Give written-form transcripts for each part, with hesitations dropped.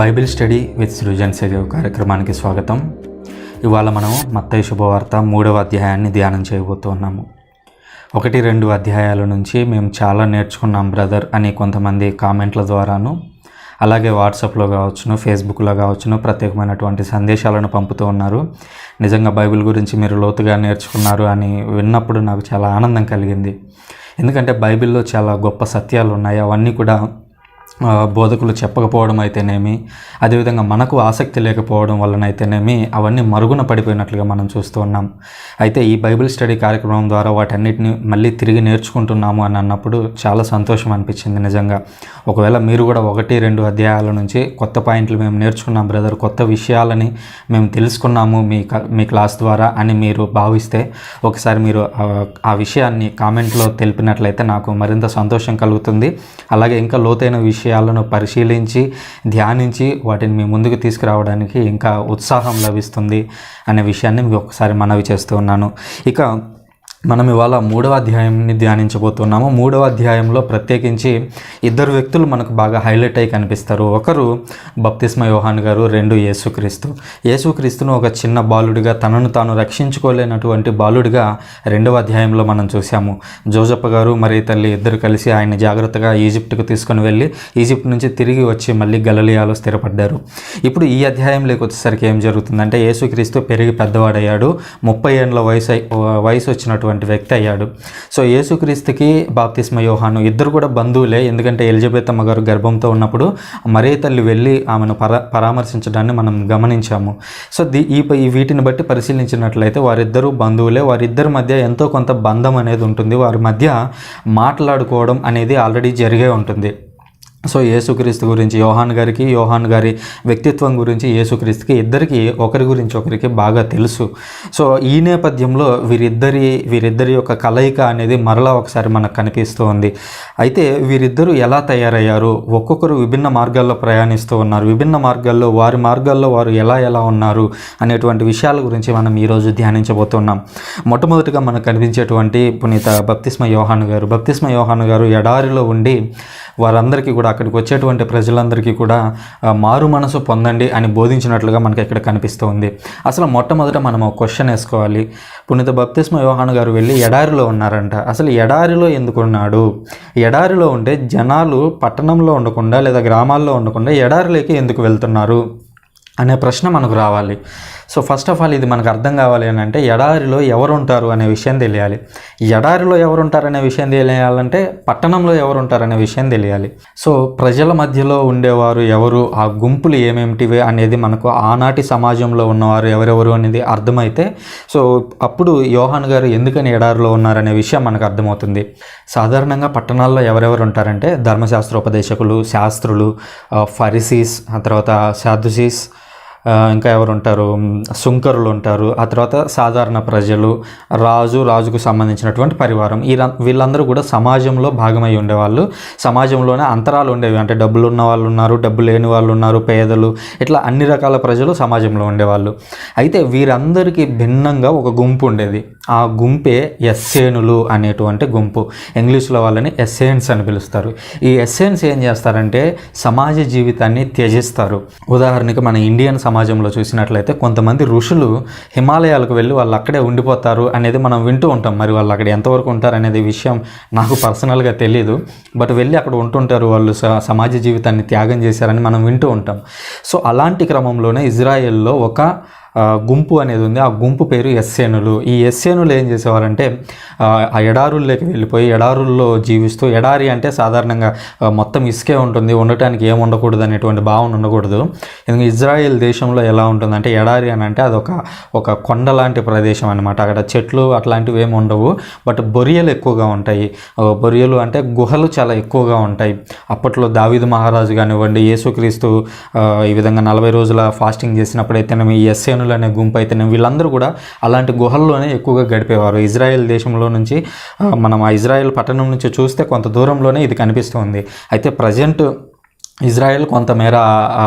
Bible study with Srujan సేవ కార్యక్రమానికి స్వాగతం. ఇవాళ మనం మత్తయి శుభవార్త 3వ అధ్యాయాన్ని ధ్యానం చేయబోతున్నాము. 1-2 అధ్యాయాల నుంచి మేము చాలా నేర్చుకున్నాం బ్రదర్ అని కొంతమంది కామెంట్ల ద్వారాను, అలాగే వాట్సాప్లో కావచ్చును, ఫేస్బుక్లో కావచ్చును ప్రత్యేకమైనటువంటి సందేశాలను పంపుతూ ఉన్నారు. నిజంగా బైబిల్ గురించి మీరు లోతుగా నేర్చుకున్నారు అని విన్నప్పుడు నాకు చాలా ఆనందం కలిగింది. ఎందుకంటే బైబిల్లో చాలా గొప్ప సత్యాలు ఉన్నాయి. అవన్నీ కూడా బోధకులు చెప్పకపోవడం అయితేనేమి, అదేవిధంగా మనకు ఆసక్తి లేకపోవడం వలనైతేనేమి అవన్నీ మరుగున పడిపోయినట్లుగా మనం చూస్తూ ఉన్నాం. అయితే ఈ బైబిల్ స్టడీ కార్యక్రమం ద్వారా వాటన్నిటిని మళ్ళీ తిరిగి నేర్చుకుంటున్నాము అని అన్నప్పుడు చాలా సంతోషం అనిపించింది నిజంగా. ఒకవేళ మీరు కూడా 1-2 అధ్యాయాల నుంచి కొత్త పాయింట్లు మేము నేర్చుకున్నాం బ్రదర్, కొత్త విషయాలని మేము తెలుసుకున్నాము మీ క్లాస్ ద్వారా అని మీరు భావిస్తే ఒకసారి మీరు ఆ విషయాన్ని కామెంట్లో తెలిపినట్లయితే నాకు మరింత సంతోషం కలుగుతుంది. అలాగే ఇంకా లోతైన విషయాలను పరిశీలించి ధ్యానించి వాటిని మీ ముందుకు తీసుకురావడానికి ఇంకా ఉత్సాహం లభిస్తుంది అనే విషయాన్ని మీకు ఒకసారి మనవి చేస్తూ ఉన్నాను. ఇక మనం ఇవాళ 3వ అధ్యాయాన్ని ధ్యానించబోతున్నాము. 3వ అధ్యాయంలో ప్రత్యేకించి 2 వ్యక్తులు మనకు బాగా హైలైట్ అయి కనిపిస్తారు. ఒకరు బప్తిస్మ యోహాను గారు, 2 యేసుక్రీస్తు. యేసుక్రీస్తును ఒక చిన్న బాలుడిగా, తనను తాను రక్షించుకోలేనటువంటి బాలుడిగా 2వ అధ్యాయంలో మనం చూసాము. జోజప్ప గారు మరియు తల్లి ఇద్దరు కలిసి ఆయన్ని జాగ్రత్తగా ఈజిప్ట్కు తీసుకొని వెళ్ళి ఈజిప్ట్ నుంచి తిరిగి వచ్చి మళ్ళీ గలిలయలో స్థిరపడ్డారు. ఇప్పుడు ఈ అధ్యాయంలోకి వచ్చేసరికి ఏం జరుగుతుందంటే యేసుక్రీస్తు పెరిగి పెద్దవాడయ్యాడు. 30 ఏళ్ళ వయసు వచ్చినటువంటి వ్యక్తి అయ్యాడు. సో యేసుక్రీస్తుకి బాప్తిస్మ యోహాను ఇద్దరు కూడా బంధువులే. ఎందుకంటే ఎలిజబెత్ అమ్మ గారు గర్భంతో ఉన్నప్పుడు మరియ తల్లి వెళ్ళి ఆమెను పరామర్శించడాన్ని మనం గమనించాము. సో వీటిని బట్టి పరిశీలించినట్లయితే వారిద్దరూ బంధువులే. వారిద్దరి మధ్య ఎంతో కొంత బంధం అనేది ఉంటుంది. వారి మధ్య మాట్లాడుకోవడం అనేది ఆల్రెడీ జరిగే ఉంటుంది. సో యేసుక్రీస్తు గురించి యోహాను గారి వ్యక్తిత్వం గురించి యేసుక్రీస్తుకి ఒకరి గురించి ఒకరికి బాగా తెలుసు. సో ఈ నేపథ్యంలో వీరిద్దరి యొక్క కలయిక అనేది మరలా ఒకసారి మనకు కనిపిస్తూ ఉంది. అయితే వీరిద్దరూ ఎలా తయారయ్యారు, ఒక్కొక్కరు విభిన్న మార్గాల్లో ప్రయాణిస్తూ ఉన్నారు. విభిన్న మార్గాల్లో వారి మార్గాల్లో వారు ఎలా ఉన్నారు అనేటువంటి విషయాల గురించి మనం ఈరోజు ధ్యానించబోతున్నాం. మొట్టమొదటిగా మనకు కనిపించేటువంటి పునీత బప్తిస్మ యోహాను గారు ఎడారిలో ఉండి వారందరికీ కూడా, అక్కడికి వచ్చేటువంటి ప్రజలందరికీ కూడా మారు మనసు పొందండి అని బోధించినట్లుగా మనకి ఇక్కడ కనిపిస్తూ ఉంది. అసలు మొట్టమొదట మనం ఒక క్వశ్చన్ వేసుకోవాలి. పునీత బప్తిస్మ యోహాను గారు వెళ్ళి ఎడారిలో ఉన్నారంట. అసలు ఎడారిలో ఎందుకు ఉన్నాడు? ఎడారిలో ఉంటే జనాలు పట్టణంలో ఉండకుండా లేదా గ్రామాల్లో ఉండకుండా ఎడారిలోకి ఎందుకు వెళ్తున్నారు అనే ప్రశ్న మనకు రావాలి. సో ఫస్ట్ ఆఫ్ ఆల్ ఇది మనకు అర్థం కావాలి అని అంటే ఎడారిలో ఎవరు ఉంటారు అనే విషయం తెలియాలి. ఎడారిలో ఎవరు ఉంటారనే విషయం తెలియాలంటే పట్టణంలో ఎవరు ఉంటారనే విషయం తెలియాలి. సో ప్రజల మధ్యలో ఉండేవారు ఎవరు, ఆ గుంపులు ఏమేమిటివి అనేది మనకు ఆనాటి సమాజంలో ఉన్నవారు ఎవరెవరు అనేది అర్థమైతే సో అప్పుడు యోహాను గారు ఎందుకని ఎడారిలో ఉన్నారనే విషయం మనకు అర్థమవుతుంది. సాధారణంగా పట్టణాల్లో ఎవరెవరు ఉంటారంటే ధర్మశాస్త్రోపదేశకులు, శాస్త్రులు, ఫరిసీస్, ఆ తర్వాత సాదుసీస్, ఇంకా ఎవరు ఉంటారు, సుంకరులు ఉంటారు, ఆ తర్వాత సాధారణ ప్రజలు, రాజుకు సంబంధించినటువంటి పరివారం. వీళ్ళందరూ కూడా సమాజంలో భాగమై ఉండేవాళ్ళు. సమాజంలోనే అంతరాలు ఉండేవి. అంటే డబ్బులు ఉన్న వాళ్ళు ఉన్నారు, డబ్బు లేని వాళ్ళు ఉన్నారు, పేదలు, ఇట్లా అన్ని రకాల ప్రజలు సమాజంలో ఉండేవాళ్ళు. అయితే వీరందరికీ భిన్నంగా ఒక గుంపు ఉండేది. ఆ గుంపే ఎస్సేనులు అనేటువంటి గుంపు. ఇంగ్లీష్లో వాళ్ళని ఎస్సేన్స్ అని పిలుస్తారు. ఈ ఎస్సేన్స్ ఏం చేస్తారంటే సమాజ జీవితాన్ని త్యజిస్తారు. ఉదాహరణకి మన ఇండియన్ సమాజంలో చూసినట్లయితే కొంతమంది ఋషులు హిమాలయాలకు వెళ్ళి వాళ్ళు అక్కడే ఉండిపోతారు అనేది మనం వింటూ ఉంటాం. మరి వాళ్ళు అక్కడ ఎంతవరకు ఉంటారు అనేది విషయం నాకు పర్సనల్గా తెలియదు. బట్ వెళ్ళి అక్కడ ఉంటుంటారు, వాళ్ళు సమాజ జీవితాన్ని త్యాగం చేశారని మనం వింటూ ఉంటాం. సో అలాంటి క్రమంలోనే ఇజ్రాయెల్లో ఒక గుంపు అనేది ఉంది. ఆ గుంపు పేరు ఎస్సేనులు. ఈ ఎస్సేనులు ఏం చేసేవారంటే ఆ ఎడారుల్లోకి వెళ్ళిపోయి ఎడారుల్లో జీవిస్తూ, ఎడారి అంటే సాధారణంగా మొత్తం ఇసుకే ఉంటుంది, ఉండటానికి ఏం ఉండకూడదు అనేటువంటి భావన ఉండకూడదు. ఎందుకంటే ఇజ్రాయెల్ దేశంలో ఎలా ఉంటుందంటే ఎడారి అని అంటే ఒక కొండ లాంటి ప్రదేశం అనమాట. అక్కడ చెట్లు అట్లాంటివి ఏమి ఉండవు, బట్ బొరియలు ఎక్కువగా ఉంటాయి. బొరియలు అంటే గుహలు చాలా ఎక్కువగా ఉంటాయి. అప్పట్లో దావీదు మహారాజు కానివ్వండి, యేసుక్రీస్తు ఈ విధంగా 40 రోజుల ఫాస్టింగ్ చేసినప్పుడైతే ఈ ఎస్సేను అనే గుంపు అయితే వీళ్ళందరూ కూడా అలాంటి గుహల్లోనే ఎక్కువగా గడిపేవారు. ఇజ్రాయెల్ దేశంలో నుంచి మనం ఆ ఇజ్రాయెల్ పట్టణం నుంచి చూస్తే కొంత దూరంలోనే ఇది కనిపిస్తుంది. అయితే ప్రజెంట్ ఇజ్రాయెల్ కొంతమేర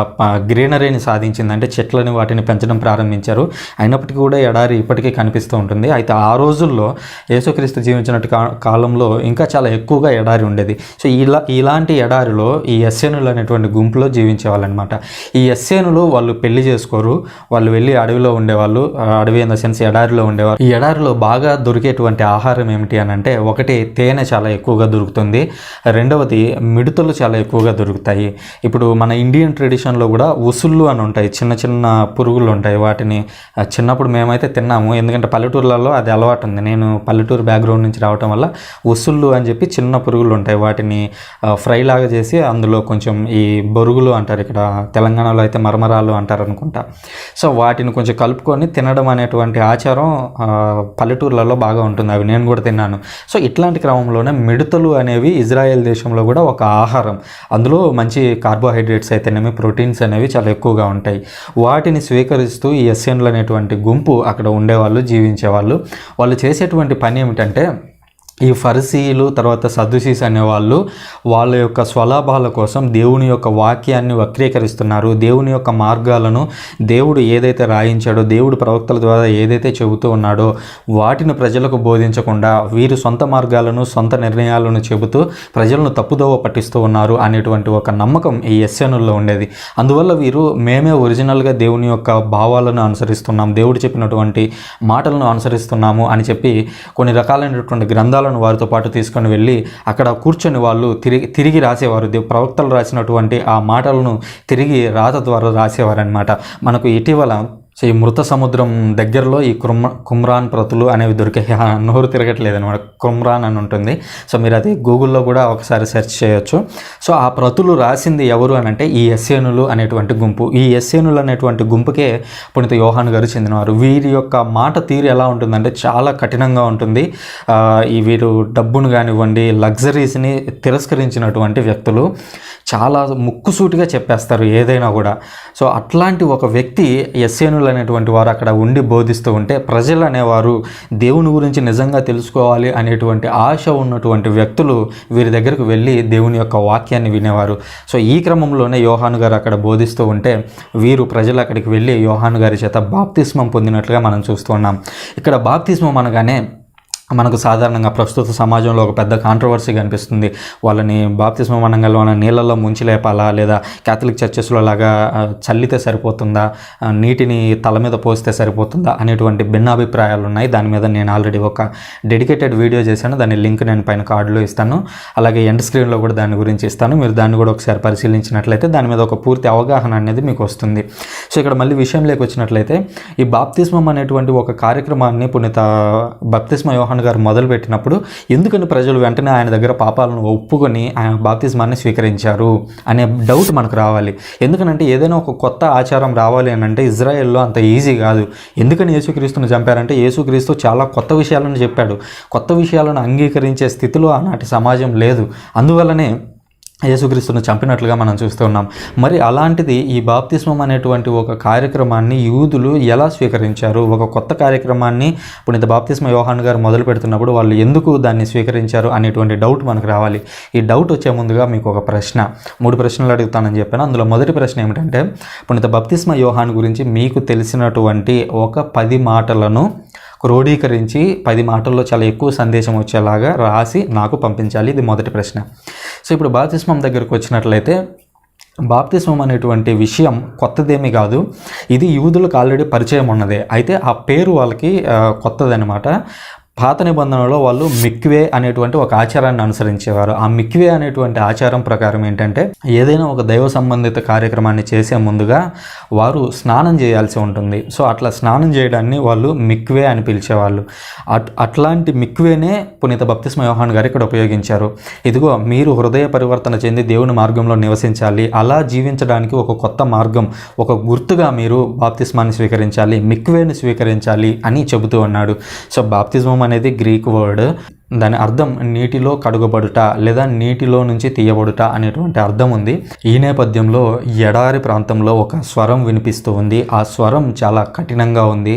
గ్రీనరీని సాధించింది, అంటే చెట్లని వాటిని పెంచడం ప్రారంభించారు. అయినప్పటికీ కూడా ఎడారి ఇప్పటికీ కనిపిస్తూ ఉంటుంది. అయితే ఆ రోజుల్లో యేసుక్రీస్తు జీవించినట్టు కాలంలో ఇంకా చాలా ఎక్కువగా ఎడారి ఉండేది. సో ఇలాంటి ఎడారిలో ఈ ఎస్సేనులు అనేటువంటి గుంపులో జీవించేవాళ్ళనమాట. ఈ ఎస్సేనులు వాళ్ళు పెళ్లి చేసుకోరు, వాళ్ళు వెళ్ళి అడవిలో ఉండేవాళ్ళు, అడవి ఇన్ ద సెన్స్ ఎడారిలో ఉండేవాళ్ళు. ఈ ఎడారిలో బాగా దొరికేటువంటి ఆహారం ఏమిటి అని అంటే, ఒకటి తేనె చాలా ఎక్కువగా దొరుకుతుంది, రెండవది మిడతలు చాలా ఎక్కువగా దొరుకుతాయి. ఇప్పుడు మన ఇండియన్ ట్రెడిషన్లో కూడా ఉసుళ్ళు అని ఉంటాయి, చిన్న చిన్న పురుగులు ఉంటాయి. వాటిని చిన్నప్పుడు మేమైతే తిన్నాము, ఎందుకంటే పల్లెటూర్లలో అది అలవాటు ఉంది. నేను పల్లెటూరు బ్యాక్గ్రౌండ్ నుంచి రావటం వల్ల ఉసుళ్ళు అని చెప్పి చిన్న పురుగులు ఉంటాయి, వాటిని ఫ్రై లాగా చేసి అందులో కొంచెం ఈ బొరుగులు అంటారు, ఇక్కడ తెలంగాణలో అయితే మరమరాలు అంటారు అనుకుంటా. సో వాటిని కొంచెం కలుపుకొని తినడం అనేటువంటి ఆచారం పల్లెటూర్లలో బాగా ఉంటుంది. అవి నేను కూడా తిన్నాను. సో ఇట్లాంటి క్రమంలోనే మిడతలు అనేవి ఇజ్రాయెల్ దేశంలో కూడా ఒక ఆహారం. అందులో మంచి కార్బోహైడ్రేట్స్ అయితేనేమి ప్రోటీన్స్ అనేవి చాలా ఎక్కువగా ఉంటాయి. వాటిని స్వీకరిస్తూ ఈ ఎస్సేనులు అనేటువంటి గుంపు అక్కడ ఉండేవాళ్ళు, జీవించేవాళ్ళు. వాళ్ళు చేసేటువంటి పని ఏమిటంటే, ఈ ఫరిసీలు తర్వాత సద్దుసీస్ అనేవాళ్ళు వాళ్ళ యొక్క స్వలాభాల కోసం దేవుని యొక్క వాక్యాన్ని వక్రీకరిస్తున్నారు. దేవుని యొక్క మార్గాలను దేవుడు ఏదైతే రాయించాడో, దేవుడు ప్రవక్తల ద్వారా ఏదైతే చెబుతూ ఉన్నాడో వాటిని ప్రజలకు బోధించకుండా వీరు సొంత మార్గాలను సొంత నిర్ణయాలను చెబుతూ ప్రజలను తప్పుదోవ పట్టిస్తూ ఉన్నారు అనేటువంటి ఒక నమ్మకం ఈ ఎస్సేనుల్లో ఉండేది. అందువల్ల వీరు మేమే ఒరిజినల్గా దేవుని యొక్క భావాలను అనుసరిస్తున్నాం, దేవుడు చెప్పినటువంటి మాటలను అనుసరిస్తున్నాము అని చెప్పి కొన్ని రకాలైనటువంటి గ్రంథాలు వారితో పాటు తీసుకొని వెళ్ళి అక్కడ కూర్చొని వాళ్ళు తిరిగి రాసేవారు. ప్రవక్తలు రాసినటువంటి ఆ మాటలను తిరిగి రాత ద్వారా రాసేవారు అనమాట. మనకు ఇటీవల సో ఈ మృత సముద్రం దగ్గరలో ఈ కుమ్రాన్ ప్రతులు అనేవి దొరికాయి. నోరు తిరగట్లేదు అనమాట, కుమ్రాన్ అని ఉంటుంది. సో మీరు అది గూగుల్లో కూడా ఒకసారి సెర్చ్ చేయొచ్చు. సో ఆ ప్రతులు రాసింది ఎవరు అని అంటే ఈ ఎస్సేనులు అనేటువంటి గుంపు. ఈ ఎస్సేనులు అనేటువంటి గుంపుకే పునీత యోహాను గారు చెందినవారు. వీరి యొక్క మాట తీరు ఎలా ఉంటుందంటే చాలా కఠినంగా ఉంటుంది. ఈ వీరు డబ్బును కానివ్వండి, లగ్జరీస్ని తిరస్కరించినటువంటి వ్యక్తులు, చాలా ముక్కుసూటిగా చెప్పేస్తారు ఏదైనా కూడా. సో అట్లాంటి ఒక వ్యక్తి ఎస్సేనులు అనేటువంటి వారు అక్కడ ఉండి బోధిస్తూ ఉంటే ప్రజలు అనేవారు దేవుని గురించి నిజంగా తెలుసుకోవాలి అనేటువంటి ఆశ ఉన్నటువంటి వ్యక్తులు వీరి దగ్గరకు వెళ్ళి దేవుని యొక్క వాక్యాన్ని వినేవారు. సో ఈ క్రమంలోనే యోహాను గారు అక్కడ బోధిస్తూ ఉంటే వీరు ప్రజలు అక్కడికి వెళ్ళి యోహాను గారి చేత బాప్తిస్మం పొందినట్లుగా మనం చూస్తూ ఉన్నాం. ఇక్కడ బాప్తిస్మం అనగానే మనకు సాధారణంగా ప్రస్తుత సమాజంలో ఒక పెద్ద కాంట్రవర్సీ కనిపిస్తుంది. వాళ్ళని బాప్తిస్మం అనగానే వాళ్ళ నీళ్ళల్లో ముంచి లేపాలా, లేదా క్యాథలిక్ చర్చెస్లో లాగా చల్లితే సరిపోతుందా, నీటిని తల మీద పోస్తే సరిపోతుందా అనేటువంటి భిన్నాభిప్రాయాలు ఉన్నాయి. దాని మీద నేను ఆల్రెడీ ఒక డెడికేటెడ్ వీడియో చేశాను, దాని లింక్ నేను పైన కార్డులో ఇస్తాను, అలాగే ఎండ్ స్క్రీన్లో కూడా దాని గురించి ఇస్తాను. మీరు దాన్ని కూడా ఒకసారి పరిశీలించినట్లయితే దాని మీద ఒక పూర్తి అవగాహన అనేది మీకు వస్తుంది. సో ఇక్కడ మళ్ళీ విషయంలోకి వచ్చినట్లయితే ఈ బాప్తిస్మం అనేటువంటి ఒక కార్యక్రమాన్ని పునీత బాప్తిస్మ యోహాను గారు మొదలుపెట్టినప్పుడు ఎందుకని ప్రజలు వెంటనే ఆయన దగ్గర పాపాలను ఒప్పుకొని ఆయన బాప్తిస్మాన్ని స్వీకరించారు అనే డౌట్ మనకు రావాలి. ఎందుకనంటే ఏదైనా ఒక కొత్త ఆచారం రావాలి అని అంటే ఇజ్రాయెల్లో అంత ఈజీ కాదు. ఎందుకని యేసుక్రీస్తుని చంపారంటే యేసుక్రీస్తు చాలా కొత్త విషయాలను చెప్పాడు. కొత్త విషయాలను అంగీకరించే స్థితిలో ఆనాటి సమాజం లేదు. అందువల్లనే యేసుక్రీస్తును చంపినట్లుగా మనం చూస్తూ ఉన్నాం. మరి అలాంటిది ఈ బాప్తిస్మం అనేటువంటి ఒక కార్యక్రమాన్ని యూదులు ఎలా స్వీకరించారు? ఒక కొత్త కార్యక్రమాన్ని పునీత బాప్తిస్మ యోహాను గారు మొదలు పెడుతున్నప్పుడు వాళ్ళు ఎందుకు దాన్ని స్వీకరించారు అనేటువంటి డౌట్ మనకు రావాలి. ఈ డౌట్ వచ్చే ముందుగా మీకు ఒక ప్రశ్న, 3 ప్రశ్నలు అడుగుతానని చెప్పాను. అందులో మొదటి ప్రశ్న ఏమిటంటే, పునీత బాప్తిస్మ యోహాను గురించి మీకు తెలిసినటువంటి ఒక 10 మాటలను క్రోడీకరించి 10 మాటల్లో చాలా ఎక్కువ సందేశం వచ్చేలాగా రాసి నాకు పంపించాలి. ఇది మొదటి ప్రశ్న. సో ఇప్పుడు బాప్తిస్మం దగ్గరకు వచ్చినట్లయితే బాప్తిస్మం అనేటువంటి విషయం కొత్తదేమీ కాదు. ఇది యూదులకు ఆల్రెడీ పరిచయం ఉన్నదే. అయితే ఆ పేరు వాళ్ళకి కొత్తదనమాట. పాత నిబంధనలో వాళ్ళు మిక్వే అనేటువంటి ఒక ఆచారాన్ని అనుసరించేవారు. ఆ మిక్వే అనేటువంటి ఆచారం ప్రకారం ఏంటంటే ఏదైనా ఒక దైవ సంబంధిత కార్యక్రమాన్ని చేసే ముందుగా వారు స్నానం చేయాల్సి ఉంటుంది. సో అట్లా స్నానం చేయడాన్ని వాళ్ళు మిక్వే అని పిలిచేవాళ్ళు. అట్లాంటి మిక్వేనే పునీత బాప్తిస్మ యోహాను గారు ఇక్కడ ఉపయోగించారు. ఇదిగో మీరు హృదయ పరివర్తన చెంది దేవుని మార్గంలో నివసించాలి, అలా జీవించడానికి ఒక కొత్త మార్గం, ఒక గుర్తుగా మీరు బాప్తిస్మాన్ని స్వీకరించాలి, మిక్వేని స్వీకరించాలి అని చెబుతూ ఉన్నాడు. సో బాప్తిస్మం అనేది గ్రీక్ వర్డ్. దాని అర్థం నీటిలో కడుగబడుట లేదా నీటిలో నుంచి తీయబడుట అనేటువంటి అర్థం ఉంది. ఈ నేపథ్యంలో ఎడారి ప్రాంతంలో ఒక స్వరం వినిపిస్తూ ఉంది. ఆ స్వరం చాలా కఠినంగా ఉంది.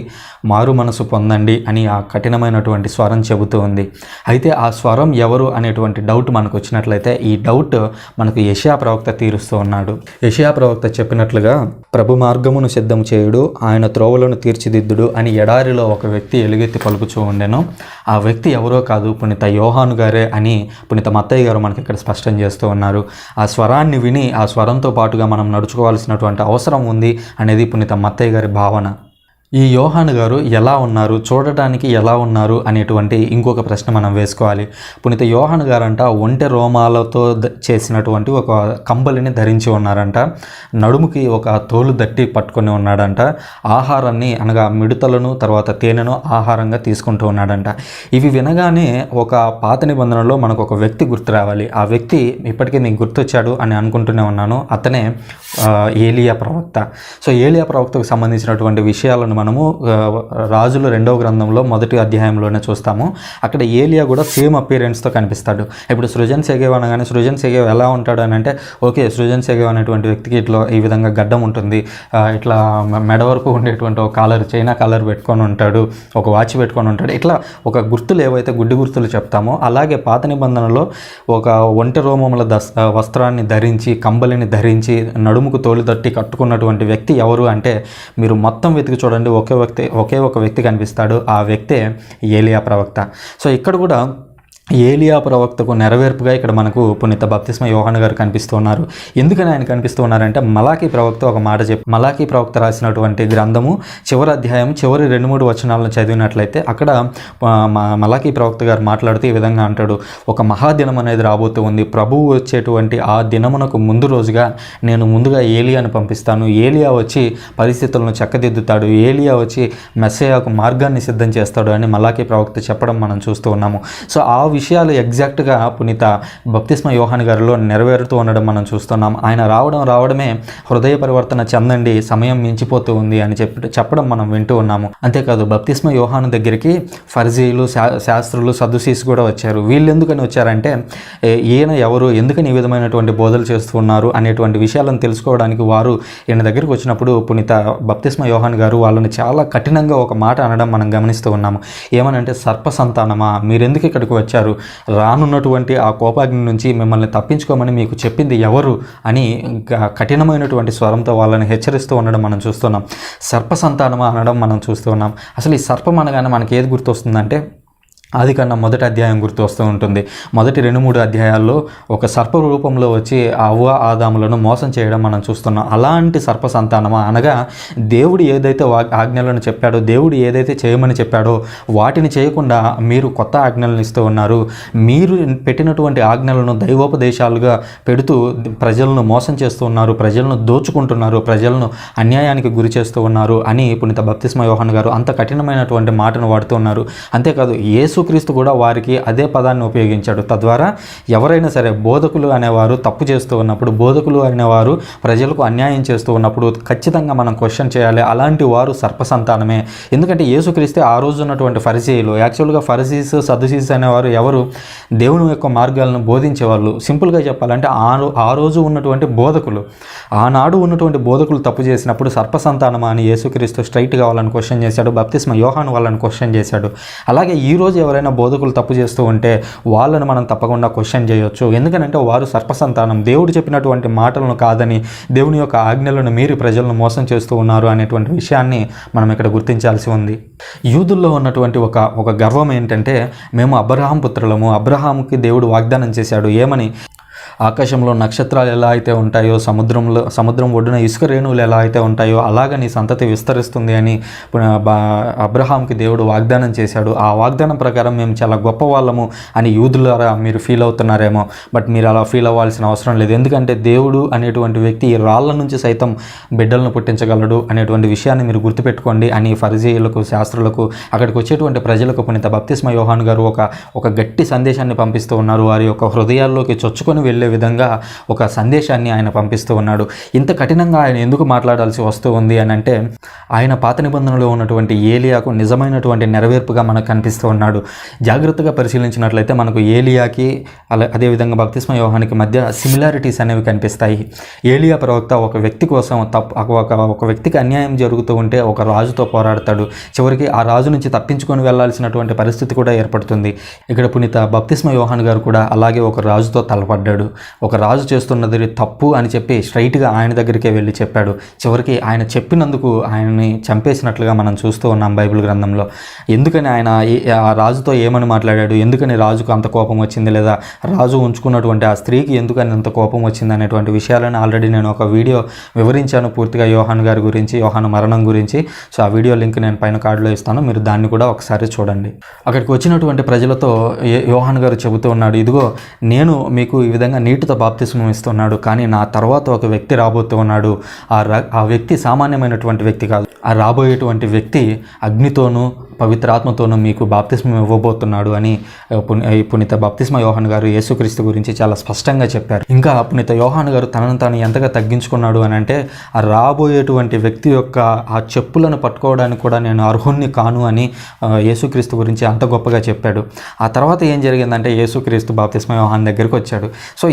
మారు మనసు పొందండి అని ఆ కఠినమైనటువంటి స్వరం చెబుతూ ఉంది. అయితే ఆ స్వరం ఎవరు అనేటువంటి డౌట్ మనకు వచ్చినట్లయితే ఈ డౌట్ మనకు యెషయా ప్రవక్త తీరుస్తూ ఉన్నాడు. యెషయా ప్రవక్త చెప్పినట్లుగా ప్రభు మార్గమును సిద్ధం చేయుడు, ఆయన త్రోవలను తీర్చిదిద్దుడు అని ఎడారిలో ఒక వ్యక్తి ఎలుగెత్తి పలుకుచూ ఉండెను. ఆ వ్యక్తి ఎవరో కాదు, పునీత యోహాను గారే అని పునీత మత్తయ్య గారు మనకి ఇక్కడ స్పష్టం చేస్తూ ఉన్నారు. ఆ స్వరాన్ని విని ఆ స్వరంతో పాటుగా మనం నడుచుకోవాల్సినటువంటి అవసరం ఉంది అనేది పునీత మత్తయ్య గారి భావన. ఈ యోహాను గారు ఎలా ఉన్నారు, చూడటానికి ఎలా ఉన్నారు అనేటువంటి ఇంకొక ప్రశ్న మనం వేసుకోవాలి. పునీత యోహాను గారంట ఒంటె రోమాలతో చేసినటువంటి ఒక కంబలిని ధరించి ఉన్నారంట. నడుముకి ఒక తోలు దట్టి పట్టుకొని ఉన్నాడంట. ఆహారాన్ని అనగా మిడతలను తర్వాత తేనెను ఆహారంగా తీసుకుంటూ ఉన్నాడంట. ఇవి వినగానే ఒక పాత నిబంధనలో మనకు ఒక వ్యక్తి గుర్తు రావాలి. ఆ వ్యక్తి ఇప్పటికే మీకు గుర్తొచ్చాడు అని అనుకుంటూనే ఉన్నాను. అతనే ఏలియా ప్రవక్త. సో ఏలియా ప్రవక్తకు సంబంధించినటువంటి విషయాలను మనము రాజుల 2వ గ్రంథంలో 1వ అధ్యాయంలోనే చూస్తాము. అక్కడ ఏలియా కూడా సేమ్ అపీరెన్స్తో కనిపిస్తాడు. ఇప్పుడు సృజన్ సెగేవ్ అనగానే సృజన్ సెగేవ్ ఎలా ఉంటాడు అని అంటే, ఓకే సృజన్ సెగేవ్ అనేటువంటి వ్యక్తికి ఇట్లా ఈ విధంగా గడ్డం ఉంటుంది, ఇట్లా మెడ వరకు ఉండేటువంటి ఒక కాలర్ చైనా కాలర్ పెట్టుకొని ఉంటాడు, ఒక వాచ్ పెట్టుకొని ఉంటాడు. ఇట్లా ఒక గుర్తులు ఏవైతే గుడ్డి గుర్తులు చెప్తామో అలాగే పాత నిబంధనలో ఒక ఒంటె రోమముల వస్త్రాన్ని ధరించి కంబలిని ధరించి నడుముకు తోలు తట్టి కట్టుకున్నటువంటి వ్యక్తి ఎవరు అంటే మీరు మొత్తం వెతికి చూడండి, ఒకే ఒక వ్యక్తి కనిపిస్తాడు. ఆ వ్యక్తే ఏలియా ప్రవక్త. సో ఇక్కడ కూడా ఏలియా ప్రవక్తకు నెరవేర్పుగా ఇక్కడ మనకు పునీత బప్తిస్మ యోహాను గారు కనిపిస్తూ ఉన్నారు. ఎందుకని ఆయన కనిపిస్తూ ఉన్నారంటే మలాకీ ప్రవక్త ఒక మాట మలాకీ ప్రవక్త రాసినటువంటి గ్రంథము చివరి అధ్యాయం చివరి 2-3 వచనాలను చదివినట్లయితే అక్కడ మలాకీ ప్రవక్త గారు మాట్లాడుతూ ఈ విధంగా అంటాడు, ఒక మహాదినం అనేది రాబోతూ ఉంది. ప్రభువు వచ్చేటువంటి ఆ దినమునకు ముందు రోజుగా నేను ముందుగా ఏలియాను పంపిస్తాను. ఏలియా వచ్చి పరిస్థితులను చక్కదిద్దుతాడు. ఏలియా వచ్చి మెస్సయాకు మార్గాన్ని సిద్ధం చేస్తాడు అని మలాకీ ప్రవక్త చెప్పడం మనం చూస్తూ ఉన్నాము. సో ఆ విషయాలు ఎగ్జాక్ట్గా పునీత బప్తిస్మ యోహాను గారిలో నెరవేరుతూ ఉండడం మనం చూస్తున్నాం. ఆయన రావడమే హృదయ పరివర్తన చెందండి, సమయం మించిపోతూ ఉంది అని చెప్పడం మనం వింటూ ఉన్నాము. అంతేకాదు బప్తిస్మ యోహాను దగ్గరికి ఫరిజీలు, శాస్త్రులు, సదుసీస్ కూడా వచ్చారు. వీళ్ళు ఎందుకని వచ్చారంటే ఈయన ఎవరు, ఎందుకని ఈ విధమైనటువంటి బోధలు చేస్తూ ఉన్నారు అనేటువంటి విషయాలను తెలుసుకోవడానికి వారు ఈయన దగ్గరికి వచ్చినప్పుడు పునీత బప్తిస్మ యోహాను గారు వాళ్ళని చాలా కఠినంగా ఒక మాట అనడం మనం గమనిస్తూ ఉన్నాము. ఏమనంటే, సర్ప సంతానమా, మీరెందుకు ఇక్కడికి వచ్చారు, రానున్నటువంటి ఆ కోపాగ్ని నుంచి మిమ్మల్ని తప్పించుకోమని మీకు చెప్పింది ఎవరు అని కఠినమైనటువంటి స్వరంతో వాళ్ళని హెచ్చరిస్తూ ఉండడం మనం చూస్తున్నాం. సర్ప సంతానమా అనడం మనం చూస్తూ ఉన్నాం. అసలు ఈ సర్పం అనగానే మనకి ఏది గుర్తొస్తుందంటే ఆదికాండం 1వ అధ్యాయం గుర్తు వస్తూ ఉంటుంది. మొదటి 2-3 అధ్యాయాల్లో ఒక సర్ప రూపంలో వచ్చి అవ్వ ఆదాములను మోసం చేయడం మనం చూస్తున్నాం. అలాంటి సర్ప సంతానమా అనగా దేవుడు ఏదైతే ఆజ్ఞలను చెప్పాడో, దేవుడు ఏదైతే చేయమని చెప్పాడో వాటిని చేయకుండా మీరు కొత్త ఆజ్ఞలను ఇస్తూ ఉన్నారు. మీరు పెట్టినటువంటి ఆజ్ఞలను దైవోపదేశాలుగా పెడుతూ ప్రజలను మోసం చేస్తూ ఉన్నారు, ప్రజలను దోచుకుంటున్నారు, ప్రజలను అన్యాయానికి గురి చేస్తూ ఉన్నారు అని పునీత బప్తిస్మ యోహాను గారు అంత కఠినమైనటువంటి మాటను వాడుతూ ఉన్నారు. అంతేకాదు యేసుక్రీస్తు కూడా వారికి అదే పదాన్ని ఉపయోగించాడు. తద్వారా ఎవరైనా సరే బోధకులు అనేవారు తప్పు చేస్తూ ఉన్నప్పుడు, బోధకులు అనేవారు ప్రజలకు అన్యాయం చేస్తూ ఉన్నప్పుడు ఖచ్చితంగా మనం క్వశ్చన్ చేయాలి. అలాంటి వారు సర్ప సంతానమే. ఎందుకంటే యేసుక్రీస్తే ఆ రోజు ఉన్నటువంటి ఫరిసీయులు, యాక్చువల్గా ఫరిసీస్, సదుసీస్ అనేవారు ఎవరు, దేవుని యొక్క మార్గాలను బోధించేవాళ్ళు. సింపుల్గా చెప్పాలంటే ఆ రోజు ఉన్నటువంటి బోధకులు, ఆనాడు ఉన్నటువంటి బోధకులు తప్పు చేసినప్పుడు సర్ప సంతానమా అని యేసుక్రీస్తు స్ట్రైట్గా వాళ్ళని క్వశ్చన్ చేశాడు. బప్తిస్మ యోహాను వాళ్ళని క్వశ్చన్ చేశాడు. అలాగే ఈరోజు ఎవరైనా బోధకులు తప్పు చేస్తూ ఉంటే వాళ్ళను మనం తప్పకుండా క్వశ్చన్ చేయొచ్చు. ఎందుకంటే వారు సర్పసంతానం, దేవుడు చెప్పినటువంటి మాటలను కాదని దేవుని యొక్క ఆజ్ఞలను మీరి ప్రజలను మోసం చేస్తూ ఉన్నారు అనేటువంటి విషయాన్ని మనం ఇక్కడ గుర్తించాల్సి ఉంది. యూదుల్లో ఉన్నటువంటి ఒక గర్వం ఏంటంటే, మేము అబ్రహాం పుత్రులము, అబ్రహాముకి దేవుడు వాగ్దానం చేశాడు ఏమని, ఆకాశంలో నక్షత్రాలు ఎలా అయితే ఉంటాయో, సముద్రం ఒడ్డున ఇసుక రేణువులు ఎలా అయితే ఉంటాయో అలాగ నీ సంతతి విస్తరిస్తుంది అని అబ్రహాంకి దేవుడు వాగ్దానం చేశాడు. ఆ వాగ్దానం ప్రకారం మేము చాలా గొప్ప వాళ్ళము అని యూదులారా మీరు ఫీల్ అవుతున్నారేమో. బట్ మీరు అలా ఫీల్ అవ్వాల్సిన అవసరం లేదు. ఎందుకంటే దేవుడు అనేటువంటి వ్యక్తి రాళ్ళ నుంచి సైతం బిడ్డలను పుట్టించగలడు అనేటువంటి విషయాన్ని మీరు గుర్తుపెట్టుకోండి అని ఫరిజీయులకు, శాస్త్రులకు, అక్కడికి వచ్చేటువంటి ప్రజలకు పునీత బప్తిస్మ యోహాను గారు ఒక గట్టి సందేశాన్ని పంపిస్తూ ఉన్నారు. వారి యొక్క హృదయాల్లోకి చొచ్చుకొని వెళ్ళే విధంగా ఒక సందేశాన్ని ఆయన పంపిస్తూ ఉన్నాడు. ఇంత కఠినంగా ఆయన ఎందుకు మాట్లాడాల్సి వస్తూ ఉంది అని అంటే ఆయన పాత నిబంధనలో ఉన్నటువంటి ఏలియాకు నిజమైనటువంటి నెరవేర్పుగా మనకు కనిపిస్తూ ఉన్నాడు. జాగ్రత్తగా పరిశీలించినట్లయితే మనకు ఏలియాకి అదేవిధంగా బప్తిస్మ యోహానికి మధ్య సిమిలారిటీస్ అనేవి కనిపిస్తాయి. ఏలియా ప్రవక్త ఒక వ్యక్తి కోసం ఒక వ్యక్తికి అన్యాయం జరుగుతూ ఉంటే ఒక రాజుతో పోరాడతాడు. చివరికి ఆ రాజు నుంచి తప్పించుకొని వెళ్లాల్సినటువంటి పరిస్థితి కూడా ఏర్పడుతుంది. ఇక్కడ పునీత బప్తిస్మ యోహాన్ గారు కూడా అలాగే ఒక రాజుతో తలపడ్డాడు. ఒక రాజు చేస్తున్నది తప్పు అని చెప్పి స్ట్రైట్గా ఆయన దగ్గరికే వెళ్ళి చెప్పాడు. చివరికి ఆయన చెప్పినందుకు ఆయన్ని చంపేసినట్లుగా మనం చూస్తూ ఉన్నాం బైబిల్ గ్రంథంలో. ఎందుకని ఆయన ఆ రాజుతో ఏమని మాట్లాడాడు, ఎందుకని రాజుకు అంత కోపం వచ్చింది, లేదా రాజు ఉంచుకున్నటువంటి ఆ స్త్రీకి ఎందుకని అంత కోపం వచ్చింది అనేటువంటి విషయాలను ఆల్రెడీ నేను ఒక వీడియో వివరించాను పూర్తిగా యోహాన్ గారి గురించి, యోహాను మరణం గురించి. సో ఆ వీడియో లింక్ నేను పైన కార్డులో ఇస్తాను, మీరు దాన్ని కూడా ఒకసారి చూడండి. అక్కడికి వచ్చినటువంటి ప్రజలతో యోహాన్ గారు చెబుతూ ఉన్నాడు, ఇదిగో నేను మీకు ఈ విధంగా నీటితో బాప్తిస్మం ఇస్తున్నాడు, కానీ నా తర్వాత ఒక వ్యక్తి రాబోతూ ఉన్నాడు. ఆ వ్యక్తి సామాన్యమైనటువంటి వ్యక్తి కాదు. ఆ రాబోయేటువంటి వ్యక్తి అగ్నితోనూ పవిత్రాత్మతోనూ మీకు బాప్తిస్మం ఇవ్వబోతున్నాడు అని పునీత బప్తిస్మ యోహాన్ గారు యేసుక్రీస్తు గురించి చాలా స్పష్టంగా చెప్పారు. ఇంకా పునీత యోహాన్ గారు తనను తాను ఎంతగా తగ్గించుకున్నాడు అని అంటే ఆ రాబోయేటువంటి వ్యక్తి యొక్క ఆ చెప్పులను పట్టుకోవడానికి కూడా నేను అర్హుణ్ణి కాను అని యేసుక్రీస్తు గురించి అంత గొప్పగా చెప్పాడు. ఆ తర్వాత ఏం జరిగిందంటే యేసుక్రీస్తు బాప్తిస్మ యోహాన్ దగ్గరికి వచ్చాడు. సో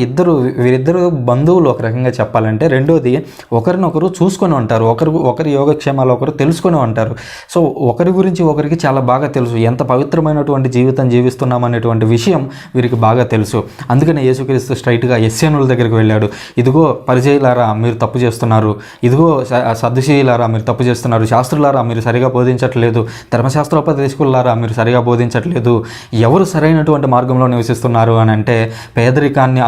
వీరిద్దరు బంధువులు ఒక రకంగా చెప్పాలంటే. రెండోది ఒకరినొకరు చూసుకొని ఉంటారు, ఒకరి యోగక్షేమాలు ఒకరు తెలుసుకొని ఉంటారు. సో ఒకరి గురించి ఒకరికి చాలా బాగా తెలుసు, ఎంత పవిత్రమైనటువంటి జీవితం జీవిస్తున్నాం అనేటువంటి విషయం వీరికి బాగా తెలుసు. అందుకని యేసుక్రీస్తు స్ట్రైట్గా ఎస్సేనుల దగ్గరికి వెళ్ళాడు. ఇదిగో పరిచయులారా మీరు తప్పు చేస్తున్నారు, ఇదిగో సద్దుశీయులారా మీరు తప్పు చేస్తున్నారు, శాస్త్రులారా మీరు సరిగా బోధించట్లేదు, ధర్మశాస్త్రోపదేశకులారా మీరు సరిగా బోధించట్లేదు, ఎవరు సరైనటువంటి మార్గంలో నివసిస్తున్నారు అని అంటే పేదరికాన్ని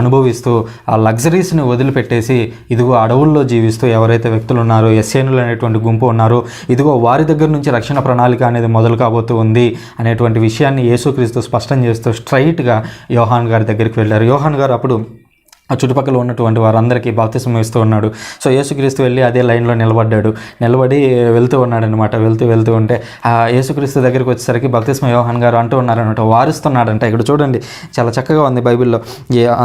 అనుభవిస్తూ ఆ లగ్జరీస్ని వదిలిపెట్టేసి ఇదిగో అడవుల్లో జీవిస్తూ ఎవరైతే వ్యక్తులు ఉన్నారో, ఎస్సేనులు అనేటువంటి గుంపు ఉన్నారో, ఇదిగో వారి దగ్గర నుంచి రక్షణ ప్రణాళిక అనేది మొదలు కాబోతూ ఉంది అనేటువంటి విషయాన్ని యేసుక్రీస్తు స్పష్టం చేస్తూ స్ట్రైట్గా యోహాన్ గారి దగ్గరికి వెళ్ళారు. యోహాన్ గారు అప్పుడు ఆ చుట్టుపక్కల ఉన్నటువంటి వారందరికీ బాప్తిస్మం ఇస్తూ ఉన్నాడు. సో యేసుక్రీస్తు వెళ్ళి అదే లైన్లో నిలబడి వెళ్తూ ఉన్నాడనమాట. వెళ్తూ ఉంటే ఆ యేసుక్రీస్తు దగ్గరికి వచ్చేసరికి బాప్తిస్మ యోహాన్ గారు అంటూ ఉన్నారనమాట, వారిస్తున్నాడంట. ఇక్కడ చూడండి చాలా చక్కగా ఉంది బైబిల్లో.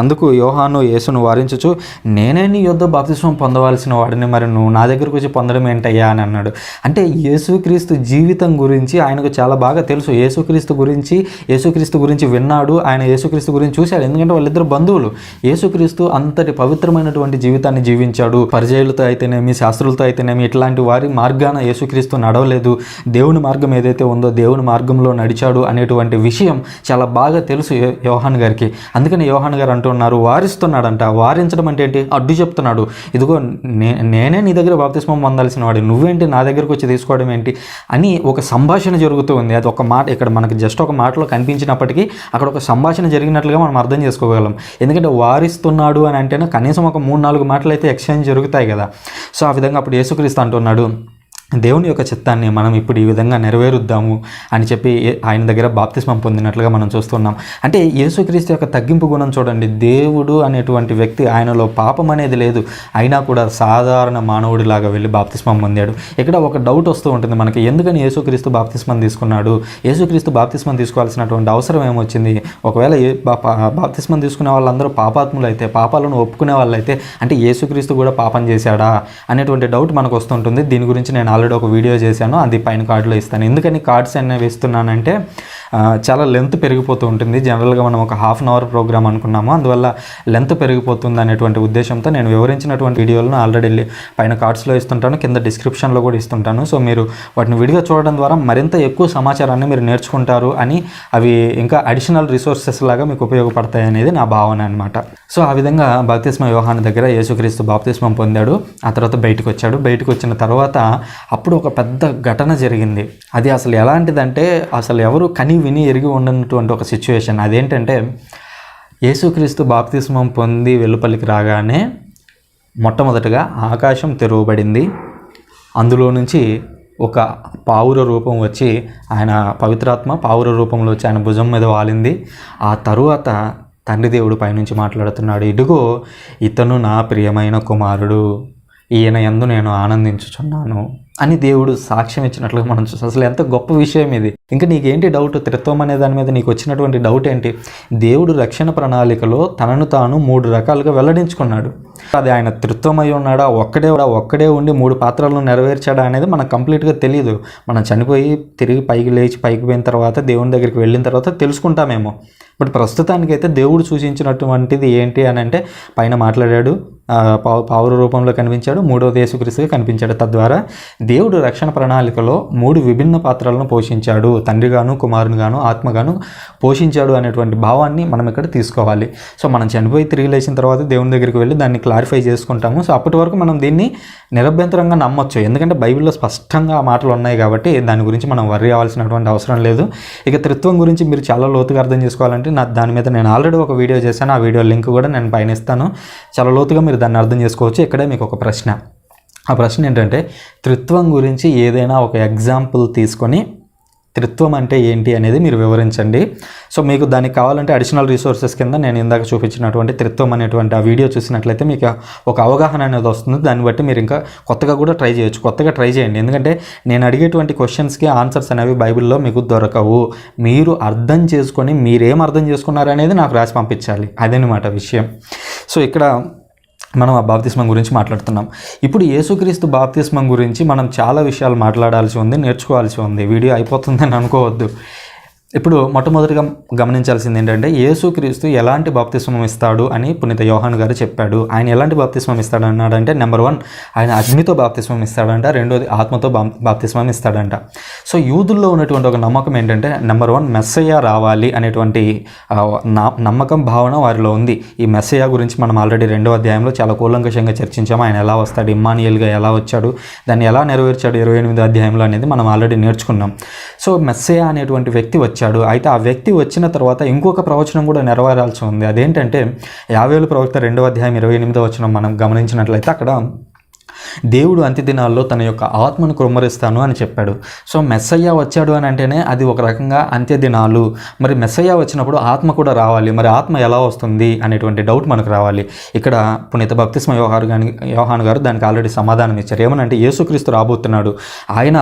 అందుకు యోహాను యేసును వారించుచు, నేనే నీ యొద్ద బాప్తిస్మం పొందవలసిన వాడిని, మరి నువ్వు నా దగ్గరకు వచ్చి పొందడం ఏంటయ్యా అని అన్నాడు. అంటే యేసుక్రీస్తు జీవితం గురించి ఆయనకు చాలా బాగా తెలుసు. యేసుక్రీస్తు గురించి విన్నాడు, ఆయన యేసుక్రీస్తు గురించి చూశాడు. ఎందుకంటే వాళ్ళిద్దరు బంధువులు. యేసుక్రీస్తు అంతటి పవిత్రమైనటువంటి జీవితాన్ని జీవించాడు. పరిచయులతో అయితేనేమి, శాస్త్రులతో అయితేనేమి ఇట్లాంటి వారి మార్గాన యేసుక్రీస్తు నడవలేదు. దేవుని మార్గం ఏదైతే ఉందో దేవుని మార్గంలో నడిచాడు అనేటువంటి విషయం చాలా బాగా తెలుసు యోహాన్ గారికి. అందుకని యోహాన్ గారు అంటున్నారు, వారిస్తున్నాడంట. వారించడం అంటే ఏంటి? అడ్డు చెప్తున్నాడు. ఇదిగో నేనే నీ దగ్గర బాప్తిస్మం పొందాల్సిన వాడు, నువ్వేంటి నా దగ్గరకు వచ్చి తీసుకోవడం ఏంటి అని ఒక సంభాషణ జరుగుతూ ఉంది. అది ఒక మాట ఇక్కడ మనకి జస్ట్ ఒక మాటలో కనిపించినప్పటికీ అక్కడ ఒక సంభాషణ జరిగినట్లుగా మనం అర్థం చేసుకోగలం. ఎందుకంటే వారిస్తున్నాడు అని అంటేనే కనీసం ఒక 3-4 మాటలు అయితే ఎక్స్చేంజ్ జరుగుతాయి కదా. సో ఆ విధంగా అప్పుడు యేసుక్రీస్తు అంటున్నాడు, దేవుని యొక్క చిత్తాన్ని మనం ఇప్పుడు ఈ విధంగా నెరవేరుద్దాము అని చెప్పి ఆయన దగ్గర బాప్తిస్మం పొందినట్లుగా మనం చూస్తున్నాం. అంటే యేసుక్రీస్తు యొక్క తగ్గింపు గుణం చూడండి. దేవుడు అనేటువంటి వ్యక్తి, ఆయనలో పాపం అనేది లేదు, అయినా కూడా సాధారణ మానవుడిలాగా వెళ్ళి బాప్తిస్మం పొందాడు. ఇక్కడ ఒక డౌట్ వస్తూ ఉంటుంది మనకి, ఎందుకని యేసుక్రీస్తు బాప్తిస్మం తీసుకున్నాడు? యేసుక్రీస్తు బాప్తిస్మం తీసుకోవాల్సినటువంటి అవసరం ఏమొచ్చింది? ఒకవేళ బాప్తిస్మం తీసుకునే వాళ్ళందరూ పాపాత్ములు అయితే, పాపాలను ఒప్పుకునే వాళ్ళైతే, అంటే యేసుక్రీస్తు కూడా పాపం చేశాడా అనేటువంటి డౌట్ మనకు వస్తుంటుంది. దీని గురించి నేను ఆల్రెడీ ఒక వీడియో చేశాను, అది పైన కార్డులో ఇస్తాను. ఎందుకని కార్డ్స్ అనేవి ఇస్తున్నానంటే చాలా లెంత్ పెరిగిపోతూ ఉంటుంది. జనరల్గా మనం ఒక 1/2 అవర్ ప్రోగ్రామ్ అనుకున్నాము, అందువల్ల లెంత్ పెరిగిపోతుంది అనేటువంటి ఉద్దేశంతో నేను వివరించినటువంటి వీడియోలను ఆల్రెడీ పైన కార్డ్స్లో ఇస్తుంటాను, కింద డిస్క్రిప్షన్లో కూడా ఇస్తుంటాను. సో మీరు వాటిని విడిగా చూడడం ద్వారా మరింత ఎక్కువ సమాచారాన్ని మీరు నేర్చుకుంటారు అని, అవి ఇంకా అడిషనల్ రిసోర్సెస్ లాగా మీకు ఉపయోగపడతాయి అనేది నా భావన అనమాట. సో ఆ విధంగా బాప్తిస్మ యోహాను దగ్గర యేసుక్రీస్తు బాప్తిస్మం పొందాడు. ఆ తర్వాత బయటకు వచ్చాడు. బయటకు వచ్చిన తర్వాత అప్పుడు ఒక పెద్ద ఘటన జరిగింది. అది అసలు ఎలాంటిదంటే అసలు ఎవరు కని విని ఎరిగి ఉండనటువంటి ఒక సిచ్యువేషన్. అదేంటంటే యేసుక్రీస్తు బాప్తిస్మం పొంది వెలుపలికి రాగానే మొట్టమొదటగా ఆకాశం తెరవబడింది. అందులో నుంచి ఒక పావుర రూపం వచ్చి, ఆయన పవిత్రాత్మ పావుర రూపంలో వచ్చి ఆయన భుజం మీద వాలింది. ఆ తరువాత తండ్రి దేవుడు పైనుంచి మాట్లాడుతున్నాడు, ఇదిగో ఇతను నా ప్రియమైన కుమారుడు, ఈయన యందు నేను ఆనందించుచున్నాను. అని దేవుడు సాక్ష్యం ఇచ్చినట్లుగా మనం చూస్తాం. అసలు ఎంత గొప్ప విషయం ఇది. ఇంకా నీకేంటి డౌట్? త్రిత్వం అనే దాని మీద నీకు వచ్చినటువంటి డౌట్ ఏంటి? దేవుడు రక్షణ ప్రణాళికలో తనను తాను 3 రకాలుగా వెల్లడించుకున్నాడు. అది ఆయన త్రిత్వం అయి ఉన్నాడా, ఒక్కడే ఉండి 3 పాత్రలను నెరవేర్చాడా అనేది మనకు కంప్లీట్గా తెలియదు. మనం చనిపోయి తిరిగి పైకి లేచి పైకి పోయిన తర్వాత దేవుని దగ్గరికి వెళ్ళిన తర్వాత తెలుసుకుంటామేమో. బట్ ప్రస్తుతానికైతే దేవుడు సూచించినటువంటిది ఏంటి అని అంటే, పైన మాట్లాడాడు, పావుర రూపంలో కనిపించాడు, 3వ యేసుక్రీస్తుగా కనిపించాడు. తద్వారా దేవుడు రక్షణ ప్రణాళికలో 3 విభిన్న పాత్రలను పోషించాడు. తండ్రిగాను, కుమారునిగాను, ఆత్మగాను పోషించాడు అనేటువంటి భావాన్ని మనం ఇక్కడ తీసుకోవాలి. సో మనం చనిపోయి తిరిగి లేచిన తర్వాత దేవుని దగ్గరికి వెళ్ళి దాన్ని క్లారిఫై చేసుకుంటాము. సో అప్పటి వరకు మనం దీన్ని నిరభ్యంతరంగా నమ్మొచ్చు, ఎందుకంటే బైబిల్లో స్పష్టంగా ఆ మాటలు ఉన్నాయి కాబట్టి దాని గురించి మనం వర్రీ అవ్వాల్సినటువంటి అవసరం లేదు. ఇక త్రిత్వం గురించి మీరు చాలా లోతుగా అర్థం చేసుకోవాలంటే దాని మీద నేను ఆల్రెడీ ఒక వీడియో చేశాను. ఆ వీడియో లింక్ కూడా నేను పైన ఇస్తాను. చాలా లోతుగా మీరు దాన్ని అర్థం చేసుకోవచ్చు. ఇక్కడే మీకు ఒక ప్రశ్న. ఆ ప్రశ్న ఏంటంటే, త్రిత్వం గురించి ఏదైనా ఒక ఎగ్జాంపుల్ తీసుకొని త్రిత్వం అంటే ఏంటి అనేది మీరు వివరించండి. సో మీకు దానికి కావాలంటే అడిషనల్ రిసోర్సెస్ కింద నేను ఇందాక చూపించినటువంటి త్రిత్వం అనేటువంటి ఆ వీడియో చూసినట్లయితే మీకు ఒక అవగాహన అనేది వస్తుంది. దాన్ని బట్టి మీరు ఇంకా కొత్తగా కూడా ట్రై చేయొచ్చు. కొత్తగా ట్రై చేయండి, ఎందుకంటే నేను అడిగేటువంటి క్వశ్చన్స్కి ఆన్సర్స్ అనేవి బైబిల్లో మీకు దొరకవు. మీరు అర్థం చేసుకొని మీరేం అర్థం చేసుకున్నారనేది నాకు రాసి పంపించాలి. అదనమాట విషయం. సో ఇక్కడ మనం ఆ బాప్తిస్మం గురించి మాట్లాడుతున్నాం. ఇప్పుడు యేసుక్రీస్తు బాప్తిస్మం గురించి మనం చాలా విషయాలు మాట్లాడాల్సి ఉంది, నేర్చుకోవాల్సి ఉంది. వీడియో అయిపోతుందని అనుకోవద్దు. ఇప్పుడు మొట్టమొదటిగా గమనించాల్సింది ఏంటంటే, యేసుక్రీస్తు ఎలాంటి బాప్తిస్మం ఇస్తాడు అని పునీత యోహాను గారు చెప్పాడు. ఆయన ఎలాంటి బాప్తిస్మం ఇస్తాడు అన్నాడంటే, నెంబర్ 1 ఆయన అగ్నితో బాప్తిస్మం ఇస్తాడంట, రెండోది ఆత్మతో బాప్తిస్మం ఇస్తాడంట. సో యూదుల్లో ఉన్నటువంటి ఒక నమ్మకం ఏంటంటే, నెంబర్ 1 మెస్సయ్య రావాలి అనేటువంటి నమ్మకం, భావన వారిలో ఉంది. ఈ మెస్సయ్య గురించి మనం ఆల్రెడీ 2వ అధ్యాయంలో చాలా కూలంకషంగా చర్చించాము. ఆయన ఎలా వస్తాడు, ఇమ్మానుయేల్గా ఎలా వచ్చాడు, దాన్ని ఎలా నెరవేర్చాడు 28వ అధ్యాయంలో అనేది మనం ఆల్రెడీ నేర్చుకున్నాం. సో మెస్సయ్య అనేటువంటి వ్యక్తి వచ్చాడు. అయితే ఆ వ్యక్తి వచ్చిన తర్వాత ఇంకొక ప్రవచనం కూడా నెరవేరాల్సి ఉంది. అదేంటంటే యావేలు ప్రవక్త 2వ అధ్యాయం 28వ వచనం మనం గమనించినట్లయితే, అక్కడ దేవుడు అంత్య దినాల్లో తన యొక్క ఆత్మను కుమ్మరిస్తాను అని చెప్పాడు. సో మెస్సయ్య వచ్చాడు అని అంటేనే అది ఒక రకంగా అంత్య దినాలు. మరి మెస్సయ్య వచ్చినప్పుడు ఆత్మ కూడా రావాలి. మరి ఆత్మ ఎలా వస్తుంది అనేటువంటి డౌట్ మనకు రావాలి. ఇక్కడ పునీత బాప్తిస్మ యోహాను గారు దానికి ఆల్రెడీ సమాధానం ఇచ్చారు. ఏమనంటే, యేసుక్రీస్తు రాబోతున్నాడు, ఆయన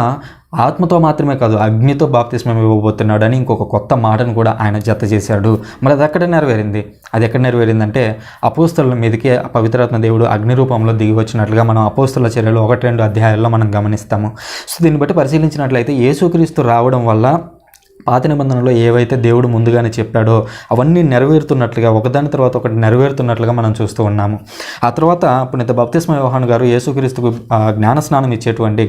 ఆత్మతో మాత్రమే కాదు అగ్నితో బాప్తిస్మం ఇవ్వబోతున్నాడు అని ఇంకొక కొత్త మాటను కూడా ఆయన జత చేశాడు. మరి అది ఎక్కడ నెరవేరింది? అది ఎక్కడ నెరవేరిందంటే, అపోస్తలుల మీదకి పవిత్రాత్మ దేవుడు అగ్ని రూపంలో దిగి వచ్చినట్లుగా మనం అపోస్తలుల చర్యలు 1-2 అధ్యాయాల్లో మనం గమనిస్తాము. సో దీన్ని బట్టి పరిశీలించినట్లయితే యేసుక్రీస్తు రావడం వల్ల పాత నిబంధనలో ఏవైతే దేవుడు ముందుగానే చెప్పాడో అవన్నీ నెరవేరుతున్నట్లుగా, ఒకదాని తర్వాత ఒకటి నెరవేరుతున్నట్లుగా మనం చూస్తూ ఉన్నాము. ఆ తర్వాత పునీత బాప్తిస్మ యోహాను గారు యేసుక్రీస్తుకు జ్ఞానస్నానం ఇచ్చేటువంటి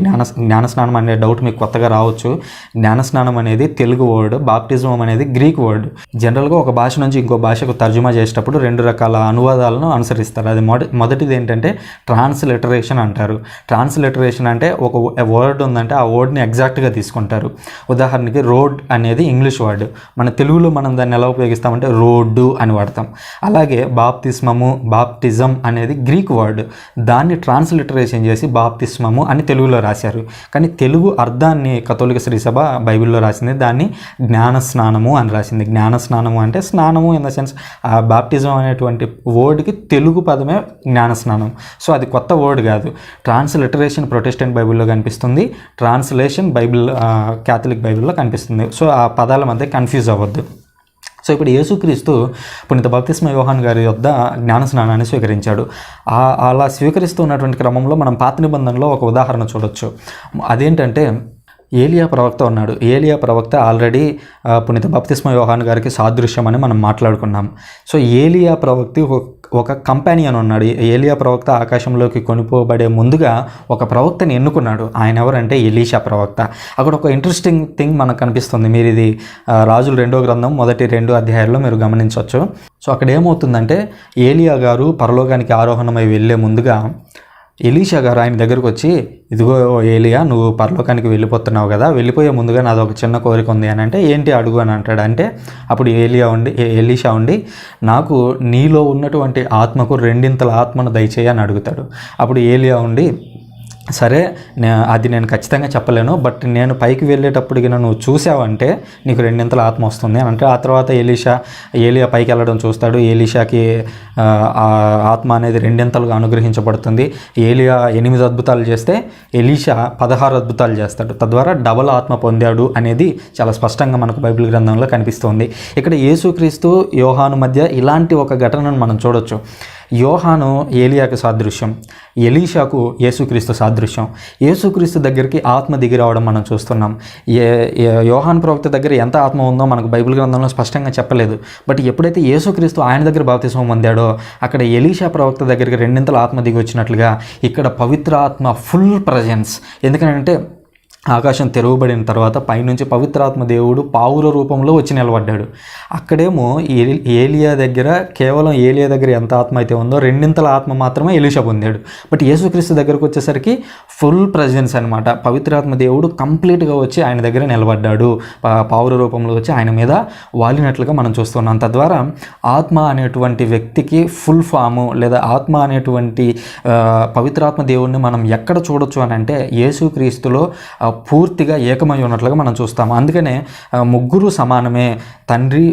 జ్ఞానస్నానం అనే డౌట్ మీకు కొత్తగా రావచ్చు. జ్ఞానస్నానం అనేది తెలుగు వర్డ్, బాప్టిజం అనేది గ్రీక్ వర్డ్. జనరల్గా ఒక భాష నుంచి ఇంకో భాషకు తర్జుమా చేసేటప్పుడు 2 రకాల అనువాదాలను అనుసరిస్తారు. అది మొదటిది ఏంటంటే ట్రాన్స్లిటరేషన్ అంటారు. ట్రాన్స్లిటరేషన్ అంటే ఒక వర్డ్ ఉందంటే ఆ వర్డ్ని ఎగ్జాక్ట్గా తీసుకుంటారు. ఉదాహరణకి రోడ్ అనేది ఇంగ్లీష్ వర్డ్, మన తెలుగులో మనం దాన్ని ఎలా ఉపయోగిస్తామంటే రోడ్డు అని వాడతాం. అలాగే బాప్టిజం అనేది గ్రీక్ వర్డ్, దాన్ని ట్రాన్స్లిటరేషన్ చేసి బాప్తిస్మము అని తెలుగులో రాశారు. కానీ తెలుగు అర్థాన్ని కథోలిక శ్రీ సభ బైబిల్లో రాసింది, దాన్ని జ్ఞానస్నానము అని రాసింది. జ్ఞానస్నానము అంటే స్నానము ఇన్ ద సెన్స్, బాప్టిజం అనేటువంటి వర్డ్కి తెలుగు పదమే జ్ఞానస్నానం. సో అది కొత్త వర్డ్ కాదు. ట్రాన్స్లిటరేషన్ ప్రొటెస్టెంట్ బైబిల్లో కనిపిస్తుంది, ట్రాన్స్లేషన్ క్యాథలిక్ బైబిల్లో కనిపిస్తుంది. సో ఆ పదాల మధ్య కన్ఫ్యూజ్ అవ్వద్దు. సో ఇప్పుడు యేసుక్రీస్తు పునీత బాప్తిస్మ యోహాను గారి వద్ద జ్ఞానస్నానాన్ని స్వీకరించాడు. అలా స్వీకరిస్తూ ఉన్నటువంటి క్రమంలో మనం పాత నిబంధనలో ఒక ఉదాహరణ చూడొచ్చు. అదేంటంటే, ఏలియా ప్రవక్త ఉన్నాడు. ఏలియా ప్రవక్త ఆల్రెడీ పునీత బాప్తిస్మ యోహాను గారికి సాదృశ్యం అని మనం మాట్లాడుకున్నాం. సో ఏలియా ప్రవక్త ఒక కంపానియన్ ఉన్నాడు. ఏలియా ప్రవక్త ఆకాశంలోకి కొనిపోబడే ముందుగా ఒక ప్రవక్తని ఎన్నుకున్నాడు. ఆయన ఎవరంటే ఎలీషా ప్రవక్త. అక్కడ ఒక ఇంట్రెస్టింగ్ థింగ్ మనకు కనిపిస్తుంది. మీరు ఇది రాజుల 2వ గ్రంథం మొదటి 2 అధ్యాయాల్లో మీరు గమనించవచ్చు. సో అక్కడ ఏమవుతుందంటే, ఏలియా గారు పరలోకానికి ఆరోహణమై వెళ్ళే ముందుగా ఎలీషా గారు ఆయన దగ్గరకు వచ్చి, ఇదిగో ఏలియా, నువ్వు పరలోకానికి వెళ్ళిపోతున్నావు కదా, వెళ్ళిపోయే ముందుగా నాది ఒక చిన్న కోరిక ఉంది అని అంటే, ఏంటి అడుగు అని అంటాడు. అంటే అప్పుడు ఎలీషా ఉండి, నాకు నీలో ఉన్నటువంటి ఆత్మకు 2 ఆత్మను దయచేయి అని అడుగుతాడు. అప్పుడు ఏలియా ఉండి, సరే అది నేను ఖచ్చితంగా చెప్పలేను, బట్ నేను పైకి వెళ్ళేటప్పటికి నువ్వు చూసావంటే నీకు రెండింతల ఆత్మ వస్తుంది అని అంటే, ఆ తర్వాత ఏలియా పైకి వెళ్ళడం చూస్తాడు. ఏలీషాకి ఆ ఆత్మ అనేది రెండింతలుగా అనుగ్రహించబడుతుంది. ఏలియా 8 అద్భుతాలు చేస్తే ఎలీషా 16 అద్భుతాలు చేస్తాడు. తద్వారా డబల్ ఆత్మ పొందాడు అనేది చాలా స్పష్టంగా మనకు బైబిల్ గ్రంథంలో కనిపిస్తుంది. ఇక్కడ యేసుక్రీస్తు యోహాను మధ్య ఇలాంటి ఒక ఘటనను మనం చూడొచ్చు. యోహాను ఏలియాకు సాదృశ్యం, ఎలీషాకు యేసుక్రీస్తు సాదృశ్యం. యేసుక్రీస్తు దగ్గరికి ఆత్మ దిగి రావడం మనం చూస్తున్నాం. యోహాను ప్రవక్త దగ్గర ఎంత ఆత్మ ఉందో మనకు బైబిల్ గ్రంథంలో స్పష్టంగా చెప్పలేదు. బట్ ఎప్పుడైతే యేసుక్రీస్తు ఆయన దగ్గర బాప్తిస్మం పొందాడో అక్కడ ఎలీషా ప్రవక్త దగ్గరికి రెండింతల ఆత్మ దిగి వచ్చినట్లుగా ఇక్కడ పవిత్ర ఆత్మ ఫుల్ ప్రజెన్స్. ఎందుకంటే ఆకాశం తెరవబడిన తర్వాత పైనుంచి పవిత్రాత్మ దేవుడు పావుల రూపంలో వచ్చి నిలబడ్డాడు. అక్కడేమో ఏలియా దగ్గర కేవలం ఏలియా దగ్గర ఎంత ఆత్మ అయితే ఉందో రెండింతల ఆత్మ మాత్రమే ఎలీషా పొందాడు. బట్ యేసుక్రీస్తు దగ్గరకు వచ్చేసరికి ఫుల్ ప్రజెన్స్ అనమాట. పవిత్రాత్మ దేవుడు కంప్లీట్గా వచ్చి ఆయన దగ్గర నిలబడ్డాడు, పావుల రూపంలో వచ్చి ఆయన మీద వాలినట్లుగా మనం చూస్తున్నాం. తద్వారా ఆత్మ అనేటువంటి వ్యక్తికి ఫుల్ ఫాము లేదా ఆత్మ అనేటువంటి పవిత్రాత్మ దేవుడిని మనం ఎక్కడ చూడొచ్చు అని అంటే యేసుక్రీస్తులో పూర్తిగా ఏకమై ఉన్నట్లుగా మనం చూస్తాము. అందుకనే ముగ్గురు సమానమే, తండ్రి,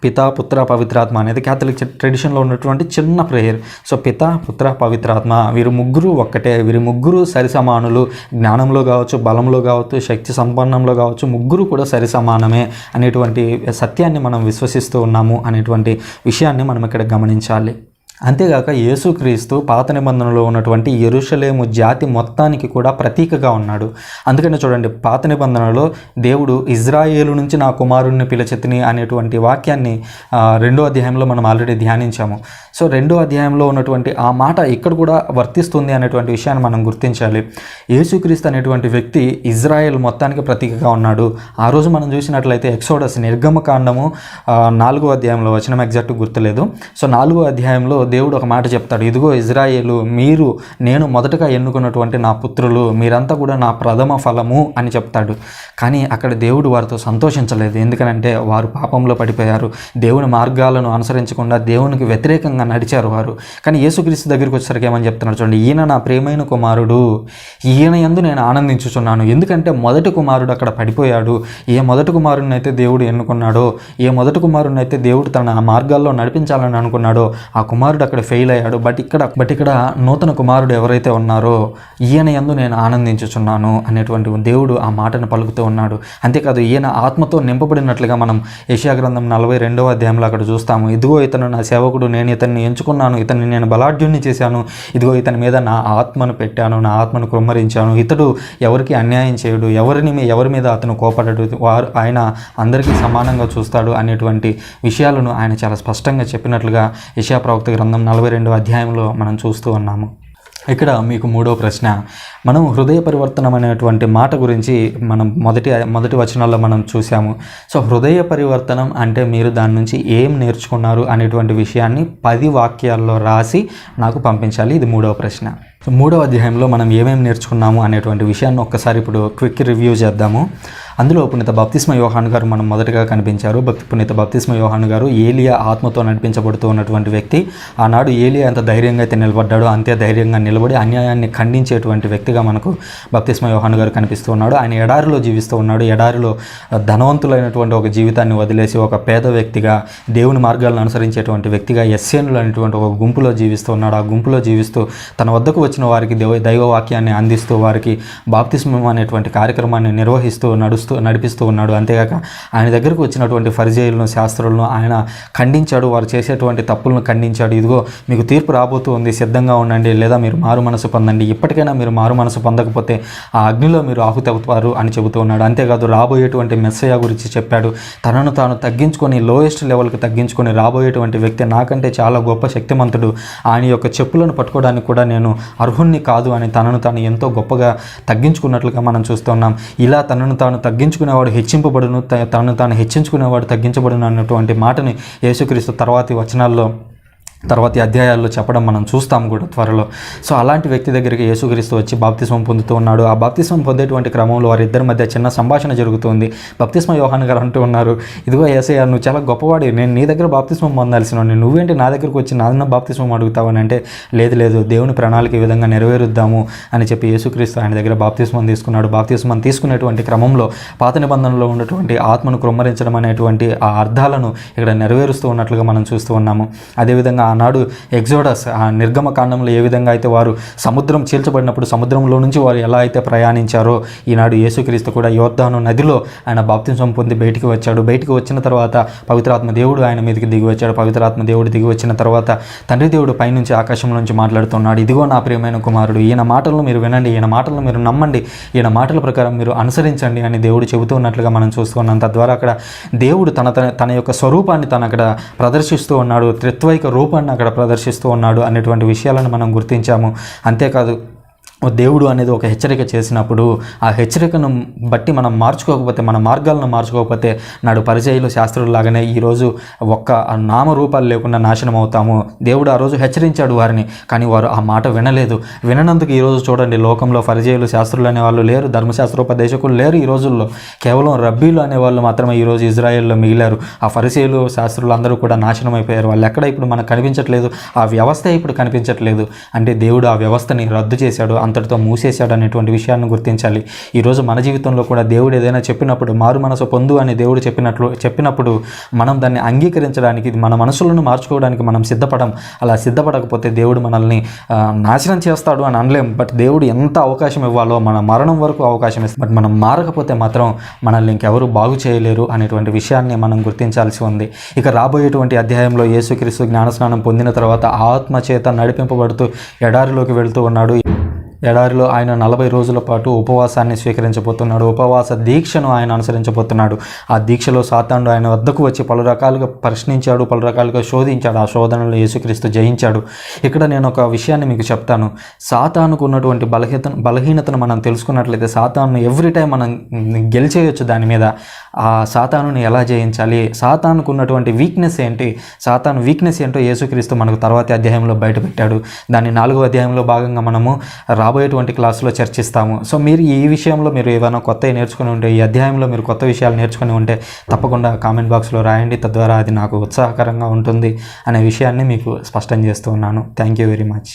పిత, పుత్ర, పవిత్రాత్మ అనేది క్యాథలిక్ ట్రెడిషన్లో ఉన్నటువంటి చిన్న ప్రేయర్. సో పిత, పుత్ర, పవిత్రాత్మ వీరు ముగ్గురు ఒక్కటే, వీరి ముగ్గురు సరి సమానులు. జ్ఞానంలో కావచ్చు, బలంలో కావచ్చు, శక్తి సంపన్నంలో కావచ్చు, ముగ్గురు కూడా సరి సమానమే అనేటువంటి సత్యాన్ని మనం విశ్వసిస్తూ ఉన్నాము అనేటువంటి విషయాన్ని మనం ఇక్కడ గమనించాలి. అంతేగాక యేసుక్రీస్తు పాత నిబంధనలో ఉన్నటువంటి యెరూషలేము జాతి మొత్తానికి కూడా ప్రతీకగా ఉన్నాడు. అందుకని చూడండి, పాత నిబంధనలో దేవుడు ఇజ్రాయేలు నుంచి నా కుమారుణ్ణి పిలిచెతిని అనేటువంటి వాక్యాన్ని 2వ అధ్యాయంలో మనం ఆల్రెడీ ధ్యానించాము. సో 2వ అధ్యాయంలో ఉన్నటువంటి ఆ మాట ఇక్కడ కూడా వర్తిస్తుంది అనేటువంటి విషయాన్ని మనం గుర్తించాలి. యేసుక్రీస్తు అనేటువంటి వ్యక్తి ఇజ్రాయేల్ మొత్తానికి ప్రతీకగా ఉన్నాడు. ఆ రోజు మనం చూసినట్లయితే ఎక్సోడస్ నిర్గమకాండము 4వ అధ్యాయంలో వచనం ఎగ్జాక్ట్ గుర్తులేదు. సో 4వ అధ్యాయంలో దేవుడు ఒక మాట చెప్తాడు, ఇదిగో ఇజ్రాయేలు, మీరు నేను మొదటగా ఎన్నుకున్నటువంటి నా పుత్రులు, మీరంతా కూడా నా ప్రథమ ఫలము అని చెప్తాడు. కానీ అక్కడ దేవుడు వారితో సంతోషించలేదు. ఎందుకనంటే వారు పాపంలో పడిపోయారు, దేవుని మార్గాలను అనుసరించకుండా దేవునికి వ్యతిరేకంగా నడిచారు వారు. కానీ యేసుక్రీస్తు దగ్గరికి వచ్చేసరికి ఏమని చెప్తున్నాడు చూడండి, ఈయన నా ప్రియమైన కుమారుడు, ఈయన యందు నేను ఆనందించుచున్నాను. ఎందుకంటే మొదటి కుమారుడు అక్కడ పడిపోయాడు. ఏ మొదటి కుమారుడిని అయితే దేవుడు ఎన్నుకున్నాడో, ఏ మొదటి కుమారుడిని అయితే దేవుడు తన మార్గాల్లో నడిపించాలని అనుకున్నాడో ఆ కుమారుడు అక్కడ ఫెయిల్ అయ్యాడు. బట్ ఇక్కడ నూతన కుమారుడు ఎవరైతే ఉన్నారో ఈయన యందు నేను ఆనందించుచున్నాను అనేటువంటి దేవుడు ఆ మాటను పలుకుతూ ఉన్నాడు. అంతేకాదు ఈయన ఆత్మతో నింపబడినట్లుగా మనం యెషయా గ్రంథం 42వ అధ్యాయంలో అక్కడ చూస్తాము. ఇదిగో ఇతను నా సేవకుడు, నేను ఇతన్ని ఎంచుకున్నాను, ఇతన్ని నేను బలాఢ్యుణ్ణి చేశాను, ఇదిగో ఇతని మీద నా ఆత్మను పెట్టాను, నా ఆత్మను కుమ్మరించాను, ఇతడు ఎవరికి అన్యాయం చేయడు, ఎవరి మీద అతను కోపడడు, ఆయన అందరికీ సమానంగా చూస్తాడు అనేటువంటి విషయాలను ఆయన చాలా స్పష్టంగా చెప్పినట్లుగా యెషయా ప్రవక్త గ్రంథం 42వ అధ్యాయంలో మనం చూస్తూ ఉన్నాము. ఇక్కడ మీకు 3వ ప్రశ్న, మనం హృదయ పరివర్తనం అనేటువంటి మాట గురించి మనం మొదటి వచనాల్లో మనం చూసాము. సో హృదయ పరివర్తనం అంటే మీరు దాని నుంచి ఏం నేర్చుకున్నారు అనేటువంటి విషయాన్ని 10 వాక్యాల్లో రాసి నాకు పంపించాలి. ఇది 3వ ప్రశ్న. సో 3వ అధ్యాయంలో మనం ఏమేమి నేర్చుకున్నాము అనేటువంటి విషయాన్ని ఒక్కసారి ఇప్పుడు క్విక్ రివ్యూ చేద్దాము. అందులో పునీత బప్తిస్మ యోహాను గారు మనం మొదటగా కనిపించారు. పునీత బప్తిస్మ యోహాను గారు ఏలియా ఆత్మతో నడిపించబడుతూ ఉన్నటువంటి వ్యక్తి. ఆనాడు ఏలియా ఎంత ధైర్యంగా అయితే నిలబడ్డాడో అంతే ధైర్యంగా నిలబడి అన్యాయాన్ని ఖండించేటువంటి వ్యక్తిగా మనకు బప్తిస్మ యోహాను గారు కనిపిస్తూ ఉన్నాడు. ఆయన ఎడారిలో జీవిస్తూ ఉన్నాడు. ఎడారిలో ధనవంతులైనటువంటి ఒక జీవితాన్ని వదిలేసి ఒక పేద వ్యక్తిగా, దేవుని మార్గాలను అనుసరించేటువంటి వ్యక్తిగా ఎస్సేనులు అనేటువంటి ఒక గుంపులో జీవిస్తూ ఉన్నాడు. ఆ గుంపులో జీవిస్తూ తన వద్దకు వచ్చిన వారికి దైవ వాక్యాన్ని అందిస్తూ వారికి బాప్తిస్మం అనేటువంటి కార్యక్రమాన్ని నిర్వహిస్తూ నడిపిస్తూ ఉన్నాడు. అంతేగాక ఆయన దగ్గరకు వచ్చినటువంటి ఫరిజేయులను, శాస్త్రులను ఆయన ఖండించాడు. వారు చేసేటువంటి తప్పులను ఖండించాడు. ఇదిగో మీకు తీర్పు రాబోతూ ఉంది, సిద్ధంగా ఉండండి, లేదా మీరు మారు మనసు పొందండి, ఇప్పటికైనా మీరు మారు మనసు పొందకపోతే ఆ అగ్నిలో మీరు ఆహుతి అవుతారు అని చెబుతూ ఉన్నాడు. అంతేకాదు రాబోయేటువంటి మెస్సయ్య గురించి చెప్పాడు. తనను తాను తగ్గించుకొని లోయెస్ట్ లెవెల్కి తగ్గించుకొని రాబోయేటువంటి వ్యక్తి నాకంటే చాలా గొప్ప శక్తిమంతుడు, ఆయన యొక్క చెప్పులను పట్టుకోవడానికి కూడా నేను అర్హుణ్ణి కాదు అని తనను తాను ఎంతో గొప్పగా తగ్గించుకున్నట్లుగా మనం చూస్తున్నాం. ఇలా తనను తాను తగ్గించుకునేవాడు హెచ్చింపబడును, తనను తాను హెచ్చించుకునేవాడు తగ్గించబడును అన్నటువంటి మాటని యేసుక్రీస్తు తర్వాతి వచనాల్లో తర్వాతి అధ్యాయాల్లో చెప్పడం మనం చూస్తాం కూడా త్వరలో. సో అలాంటి వ్యక్తి దగ్గరికి యేసుక్రీస్తు వచ్చి బాప్తిస్మం పొందుతూ ఉన్నాడు. ఆ బాప్తిస్మం పొందేటువంటి క్రమంలో వారిద్దరి మధ్య చిన్న సంభాషణ జరుగుతుంది. బాప్తిస్మ యోహాను గారు అంటూ ఉన్నారు, ఇదిగో యేసయ్య, నువ్వు చాలా గొప్పవాడి, నేను నీ దగ్గర బాప్తిస్మం పొందాల్సిన, నువ్వేంటి నా దగ్గరకు వచ్చి నాన్న బాప్తిస్మం అడుగుతావని అంటే, లేదు దేవుని ప్రణాళిక ఈ విధంగా నెరవేరుద్దాము అని చెప్పి యేసుక్రీస్తు ఆయన దగ్గర బాప్తిస్మం తీసుకున్నాడు. బాప్తిస్మం తీసుకునేటువంటి క్రమంలో పాత నిబంధనలో ఉన్నటువంటి ఆత్మను కృమ్మరించడం అనేటువంటి ఆ అర్థాలను ఇక్కడ నెరవేరుస్తూ ఉన్నట్లుగా మనం చూస్తూ ఉన్నాము. అదేవిధంగా ఆనాడు ఎగ్జోడస్, ఆ నిర్గమ కాండంలో ఏ విధంగా అయితే వారు సముద్రం చీల్చబడినప్పుడు సముద్రంలో నుంచి వారు ఎలా అయితే ప్రయాణించారో, ఈనాడు యేసుక్రీస్తు కూడా యోర్దాను నదిలో ఆయన బాప్తిస్మం పొంది బయటికి వచ్చాడు. బయటికి వచ్చిన తర్వాత పవిత్రాత్మ దేవుడు ఆయన మీదకి దిగి వచ్చాడు. పవిత్రాత్మ దేవుడు దిగి వచ్చిన తర్వాత తండ్రి దేవుడు పైనుంచి ఆకాశం నుంచి మాట్లాడుతున్నాడు, ఇదిగో నా ప్రియమైన కుమారుడు, ఈయన మాటలను మీరు వినండి, ఈయన మాటలను మీరు నమ్మండి, ఈయన మాటల ప్రకారం మీరు అనుసరించండి అని దేవుడు చెబుతూ ఉన్నట్లుగా మనం చూస్తున్నాం. తద్వారా అక్కడ దేవుడు తన యొక్క స్వరూపాన్ని తను అక్కడ ప్రదర్శిస్తూ ఉన్నాడు, త్రిత్వైక రూపాన్ని అక్కడ ప్రదర్శిస్తూ ఉన్నాడు అనేటువంటి విషయాలను మనం గుర్తించాము. అంతేకాదు, దేవుడు అనేది ఒక హెచ్చరిక చేసినప్పుడు ఆ హెచ్చరికను బట్టి మనం మార్చుకోకపోతే, మన మార్గాలను మార్చుకోకపోతే, నాడు పరిచయులు శాస్త్రులాగానే ఈరోజు ఒక్క నామరూపాలు లేకుండా నాశనం అవుతాము. దేవుడు ఆ రోజు హెచ్చరించాడు వారిని, కానీ వారు ఆ మాట వినలేదు. విననందుకు ఈరోజు చూడండి, లోకంలో పరిచయులు శాస్త్రులు అనేవాళ్ళు లేరు, ధర్మశాస్త్రోపదేశకులు లేరు. ఈ రోజుల్లో కేవలం రబ్బీలు అనేవాళ్ళు మాత్రమే ఈరోజు ఇజ్రాయెల్లో మిగిలారు. ఆ పరిచయులు శాస్త్రులు అందరూ కూడా నాశనం అయిపోయారు. వాళ్ళు ఎక్కడ ఇప్పుడు మనకు కనిపించట్లేదు, ఆ వ్యవస్థ ఇప్పుడు కనిపించట్లేదు. అంటే దేవుడు ఆ వ్యవస్థని రద్దు చేశాడు, అంతటితో మూసేశాడు అనేటువంటి విషయాన్ని గుర్తించాలి. ఈరోజు మన జీవితంలో కూడా దేవుడు ఏదైనా చెప్పినప్పుడు, మారు మనసు పొందు అని దేవుడు చెప్పినప్పుడు మనం దాన్ని అంగీకరించడానికి, మన మనసులను మార్చుకోవడానికి మనం సిద్ధపడం. అలా సిద్ధపడకపోతే దేవుడు మనల్ని నాశనం చేస్తాడు అని అనలేం. బట్ దేవుడు ఎంత అవకాశం ఇవ్వాలో మన మరణం వరకు అవకాశం ఇస్తాడు. బట్ మనం మారకపోతే మాత్రం మనల్ని ఇంకెవరు బాగు చేయలేరు అనేటువంటి విషయాన్ని మనం గుర్తించాల్సి ఉంది. ఇక రాబోయేటువంటి అధ్యాయంలో యేసుక్రీస్తు జ్ఞానస్నానం పొందిన తర్వాత ఆత్మ చేత నడిపింపబడుతూ ఎడారిలోకి వెళ్తూ ఉన్నాడు. ఎడారిలో ఆయన 40 రోజుల పాటు ఉపవాసాన్ని స్వీకరించబోతున్నాడు. ఉపవాస దీక్షను ఆయన అనుసరించబోతున్నాడు. ఆ దీక్షలో సాతానుడు ఆయన వద్దకు వచ్చి పలు రకాలుగా ప్రశ్నించాడు, పలు రకాలుగా శోధించాడు. ఆ శోధనలో యేసుక్రీస్తు జయించాడు. ఇక్కడ నేను ఒక విషయాన్ని మీకు చెప్తాను. సాతానుకు ఉన్నటువంటి బలహీనతను మనం తెలుసుకున్నట్లయితే సాతాను ఎవ్రీ టైం మనం గెలిచేయచ్చు. దాని మీద ఆ సాతానుని ఎలా జయించాలి, సాతానుకు ఉన్నటువంటి వీక్నెస్ ఏంటి, సాతాను వీక్నెస్ ఏంటో యేసుక్రీస్తు మనకు తర్వాతి అధ్యాయంలో బయటపెట్టాడు. దాన్ని 4వ అధ్యాయంలో భాగంగా మనము రాబోయేటువంటి క్లాసులో చర్చిస్తాము. సో మీరు ఈ విషయంలో మీరు ఏదైనా కొత్తవి నేర్చుకుని ఉంటే, ఈ అధ్యాయంలో మీరు కొత్త విషయాలు నేర్చుకుని ఉంటే తప్పకుండా కామెంట్ బాక్స్లో రాయండి. తద్వారా అది నాకు ఉత్సాహకరంగా ఉంటుంది అనే విషయాన్ని మీకు స్పష్టం చేస్తూ ఉన్నాను. Thank you very much.